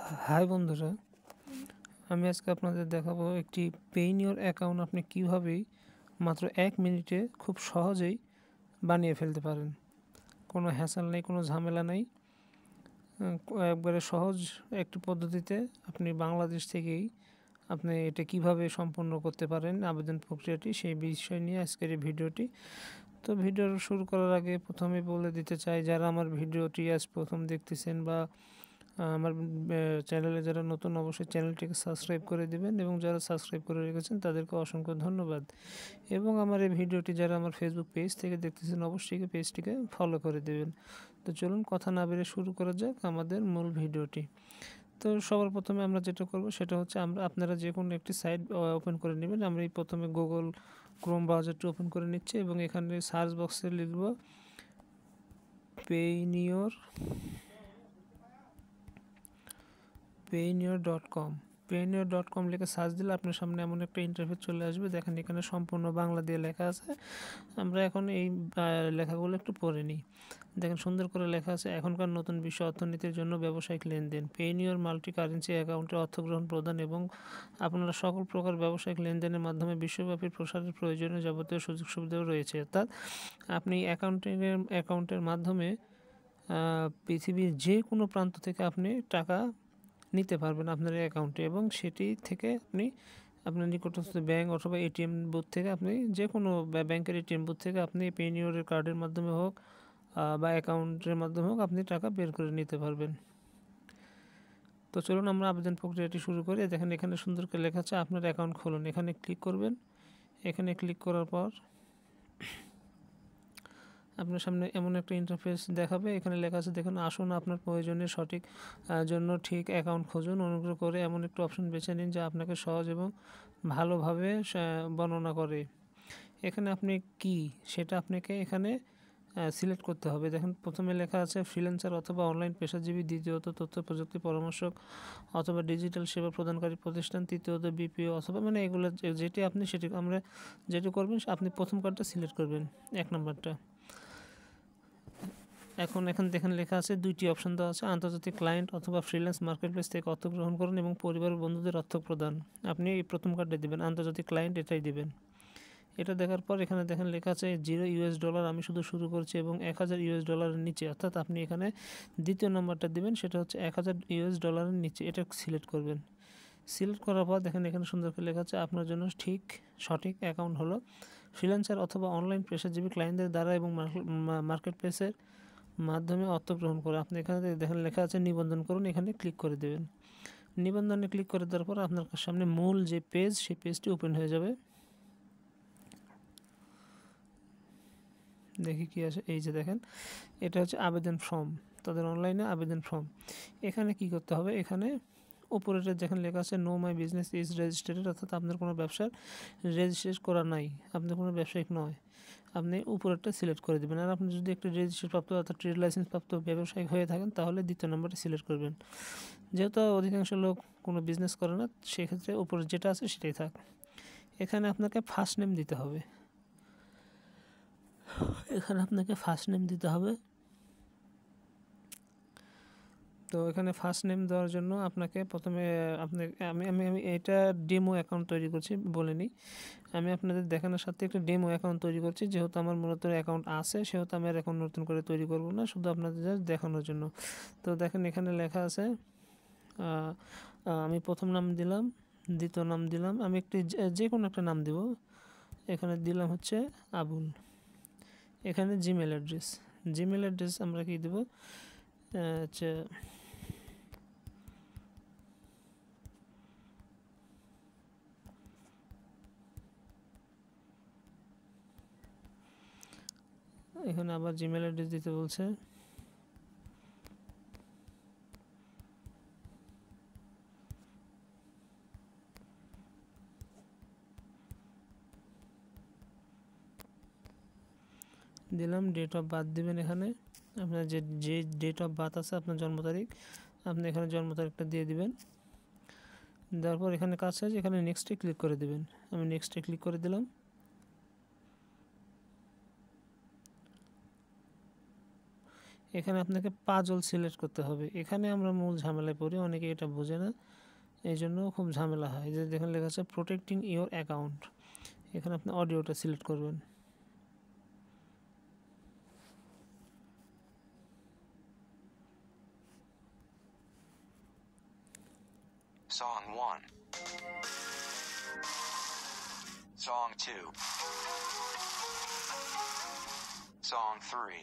High বন্ধুরা, আমি আজকে আপনাদের দেখাবো একটি পেইনিয়র অ্যাকাউন্ট আপনি কীভাবেই মাত্র 1 মিনিটে খুব সহজেই বানিয়ে ফেলতে পারেন। কোনো হ্যাসেল নেই, কোনো ঝামেলা নেই, একবারে সহজ একটি পদ্ধতিতে আপনি বাংলাদেশ থেকেই আপনি এটা কিভাবে সম্পূর্ণ করতে পারেন আবেদন প্রক্রিয়াটি, সেই বিষয় নিয়ে আজকের এই ভিডিওটি। তো ভিডিও শুরু করার আগে প্রথমে বলে দিতে চাই, যারা আমার ভিডিওটি আজ প্রথম দেখতেছেন বা আমার চ্যানেলে যারা নতুন, অবশ্যই চ্যানেলটিকে সাবস্ক্রাইব করে দিবেন এবং যারা সাবস্ক্রাইব করে রেখেছেন তাদেরকে অসংখ্য ধন্যবাদ। এবং আমার এই ভিডিওটি যারা আমার ফেসবুক পেজ থেকে দেখতেছেন অবশ্যই পেজটিকে ফলো করে দেবেন। তো চলুন কথা না বেরিয়ে শুরু করা যাক আমাদের মূল ভিডিওটি। তো সবার প্রথমে আমরা যেটা করব সেটা হচ্ছে আপনারা যে কোনো একটি সাইট ওপেন করে নেবেন। আমরা এই প্রথমে গুগল ক্রোম ব্রাউজারটি ওপেন করে নিচ্ছি এবং এখানে সার্চ বক্সে লিখব payoneer.com। payoneer.com লিখে সার্চ দিলে আপনার সামনে এমন একটা ইন্টারফেস চলে আসবে। দেখেন এখানে সম্পূর্ণ বাংলা দিয়ে লেখা আছে। আমরা এখন এই লেখাগুলো একটু পড়ে নিই। দেখেন সুন্দর করে লেখা আছে, এখনকার নতুন বিশ্ব অর্থনীতির জন্য ব্যবসায়িক লেনদেন, পেইনিয়র মাল্টি কারেন্সি অ্যাকাউন্টে অর্থগ্রহণ প্রদান এবং আপনারা সকল প্রকার ব্যবসায়িক লেনদেনের মাধ্যমে বিশ্বব্যাপী প্রসারের প্রয়োজনীয় যাবতীয় সুযোগ সুবিধাও রয়েছে। অর্থাৎ আপনি অ্যাকাউন্টের মাধ্যমে পৃথিবীর যে কোনো প্রান্ত থেকে আপনি টাকা নিতে পারবেন আপনার অ্যাকাউন্টে এবং সেটি থেকে আপনি আপনার নিকটস্থ ব্যাংক অথবা এটিএম বুথ থেকে আপনি যে কোনো ব্যাংকের এটিএম বুথ থেকে আপনি পেইনিয়রের কার্ডের মাধ্যমে হোক বা অ্যাকাউন্টের মাধ্যমে হোক আপনি টাকা বের করে নিতে পারবেন। তো চলুন আমরা আবেদন প্রক্রিয়াটি শুরু করি। দেখেন এখানে সুন্দর করে লেখা আছে আপনার অ্যাকাউন্ট খুলুন। এখানে ক্লিক করবেন। এখানে ক্লিক করার পর আপনার সামনে এমন একটা ইন্টারফেস দেখাবে। এখানে লেখা আছে দেখুন, আসুন আপনার প্রয়োজনের সঠিক জন্য ঠিক অ্যাকাউন্ট খুঁজুন। অনুগ্রহ করে এমন একটি অপশন বেছে নিন যা আপনাকে সহজ এবং ভালোভাবে বর্ণনা করে। এখানে আপনি কি সেটা আপনাকে এখানে সিলেক্ট করতে হবে। দেখেন প্রথমে লেখা আছে ফ্রিল্যান্সার অথবা অনলাইন পেশাজীবী, দ্বিতীয়ত তথ্য প্রযুক্তি পরামর্শক অথবা ডিজিটাল সেবা প্রদানকারী প্রতিষ্ঠান, তৃতীয়ত বিপিও অথবা মানে এগুলো যেটি আপনি সেটি আমরা যেটি করবেন আপনি প্রথম কার্ডটা সিলেক্ট করবেন, 1 নম্বরটা। এখন দেখেন লেখা আছে 2টি অপশন দেওয়া আছে, আন্তর্জাতিক ক্লায়েন্ট অথবা ফ্রিল্যান্স মার্কেটপ্লেস থেকে অর্থ গ্রহণ করুন এবং পরিবার ও বন্ধুদের অর্থ প্রদান। আপনি এই প্রথম কার্ডে দেবেন, আন্তর্জাতিক ক্লায়েন্ট এটাই দেবেন। এটা দেখার পর এখানে দেখেন লেখা আছে $0 আমি শুধু শুরু করছি এবং $1000 নিচে, অর্থাৎ আপনি এখানে দ্বিতীয় নম্বরটা দেবেন, সেটা হচ্ছে $1000 নিচে। এটা সিলেক্ট করবেন। সিলেক্ট করার পর দেখেন এখানে সুন্দর করে লেখা আছে আপনার জন্য সঠিক অ্যাকাউন্ট হলো ফ্রিল্যান্সার অথবা অনলাইন পেশাজীবী ক্লায়েন্টদের দ্বারা এবং মার্কেটপ্লেসের মাধ্যমে অর্থ গ্রহণ করে। আপনি এখানে দেখেন লেখা আছে নিবন্ধন করুন, এখানে ক্লিক করে দেবেন। নিবন্ধনে ক্লিক করে দেওয়ার পর আপনার সামনে মূল যে পেজ সেই পেজটি ওপেন হয়ে যাবে। দেখি কি আছে, এই যে দেখেন এটা হচ্ছে আবেদন ফর্ম, তাদের অনলাইনে আবেদন ফর্ম। এখানে কি করতে হবে, এখানে উপরেটা যেখানে লেখা আছে know my business is registered, অর্থাৎ আপনার কোনো ব্যবসার রেজিস্ট্রেশন করা নাই, আপনি কোনো ব্যবসায়িক নয়, আপনি উপরেরটা সিলেক্ট করে দেবেন। আর আপনি যদি একটা রেজিস্ট্রেশন প্রাপ্ত অর্থাৎ ট্রেড লাইসেন্স প্রাপ্ত ব্যবসায়িক হয়ে থাকেন তাহলে দ্বিতীয় নম্বরটা সিলেক্ট করবেন। যেহেতু অধিকাংশ লোক কোনো বিজনেস করে না, সেক্ষেত্রে উপরে যেটা আছে সেটাই থাক। এখানে আপনাকে ফার্স্ট নেম দিতে হবে, দিতে হবে। তো এখানে ফার্স্ট নেম দেওয়ার জন্য আপনাকে প্রথমে আমি এটা ডেমো অ্যাকাউন্ট তৈরি করছি বলে নিই। আমি আপনাদের দেখানোর সাথে একটা ডেমো অ্যাকাউন্ট তৈরি করছি, যেহেতু আমার মূলত অ্যাকাউন্ট আছে সেহেতু আমি আর অ্যাকাউন্ট নতুন করে তৈরি করব না, শুধু আপনাদের জাস্ট দেখানোর জন্য। তো দেখেন এখানে লেখা আছে আমি প্রথম নাম দিলাম, দ্বিতীয় নাম দিলাম, আমি একটি যে কোনো একটা নাম দিব। এখানে দিলাম হচ্ছে আবুল। এখানে জিমেল অ্যাড্রেস আমরা কি দেব, আচ্ছা এখানে আবার জিমেল অ্যাড্রেস দিতে বলছে। দিলাম, ডেট অফ বার্থ দিবেন। এখানে আপনার যে ডেট অফ বার্থ আছে আপনার জন্ম তারিখ, আপনি এখানে জন্ম তারিখটা দিয়ে দিবেন। দেওয়ার পর এখানে কাজ আছে, এখানে নেক্সটে ক্লিক করে দেবেন। আমি নেক্সটে ক্লিক করে দিলাম। এখানে আপনাকে পাজল সিলেক্ট করতে হবে। এখানে আমরা মূল ঝামেলায় পড়ি, অনেকে এটা বোঝে না, এই জন্য খুব ঝামেলা হয়। যে দেখেন লেখা আছে প্রোটেক্টিং ইওর অ্যাকাউন্ট, এখানে আপনি অডিওটা সিলেক্ট করবেন। Song 1. Song 2. Song 3.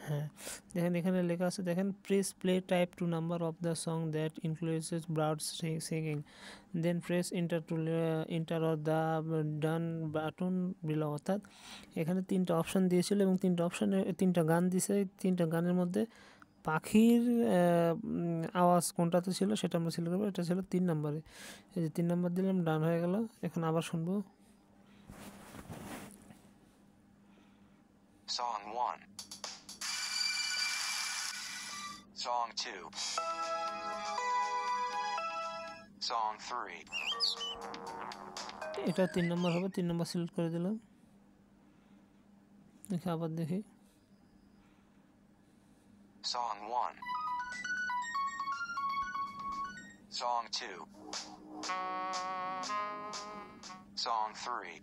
হ্যাঁ, দেখেন এখানে লেখা আছে, দেখেন press play type to number of the song that includes broad singing, then press enter or the done button below. অর্থাৎ এখানে 3টা অপশান দিয়েছিল এবং 3টা অপশানে 3টা গান দিয়েছে। 3টা গানের মধ্যে পাখির আওয়াজ কোনটাতে ছিল সেটা আমরা সিলেক্ট করবো। এটা ছিল 3 নম্বরে। এই যে 3 নম্বর দিলাম, ডান হয়ে গেল। এখন আবার শুনবো। Song 1. Song 2. Song 3. এটা 3 নম্বর হবে, 3 নম্বর সিলেক্ট করে দিলাম। দেখি আবার দেখি। Song 1. Song 2. Song 3.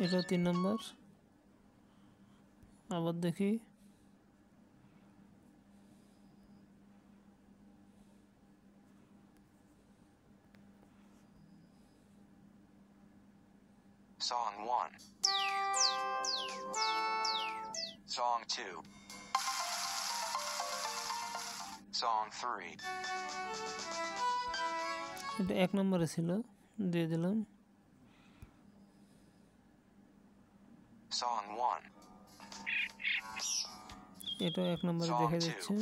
এটা 3 নম্বর, আবার দেখি। Song 1. Song 2. Song 3. এটা 1 নম্বরে ছিল, দিয়ে দিলাম। Song 1. এটাও 1 নম্বরে দেখা যাচ্ছে।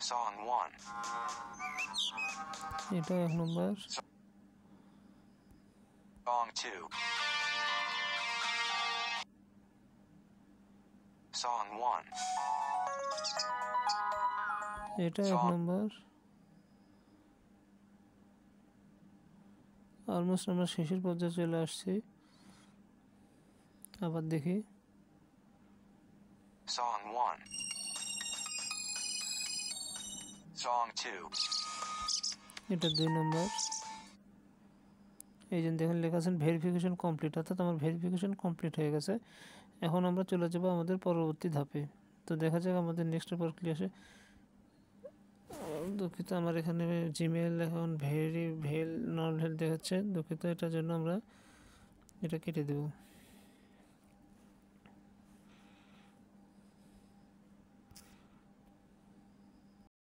Song 1. এটাও 1 নম্বর। Song 2. Song 1. এটাও 1 নম্বর। অলমোস্ট আমরা শেষের পর্যায়ে চলে আসছি। আবার দেখি। Song 1. Song 2. এটা 2 নম্বর। এই যে দেখেন লেখা আছে ভেরিফিকেশন কমপ্লিট, অর্থাৎ আমার ভেরিফিকেশন কমপ্লিট হয়ে গেছে। এখন আমরা চলে যাব আমাদের পরবর্তী ধাপে। তো দেখা যাক আমাদের নেক্সটের পর কি আসে। দুঃখিত, আমার এখানে জিমেল এখন ভেল নট ভেল দেখাচ্ছে, দুঃখিত। এটার জন্য আমরা এটা কেটে দেব।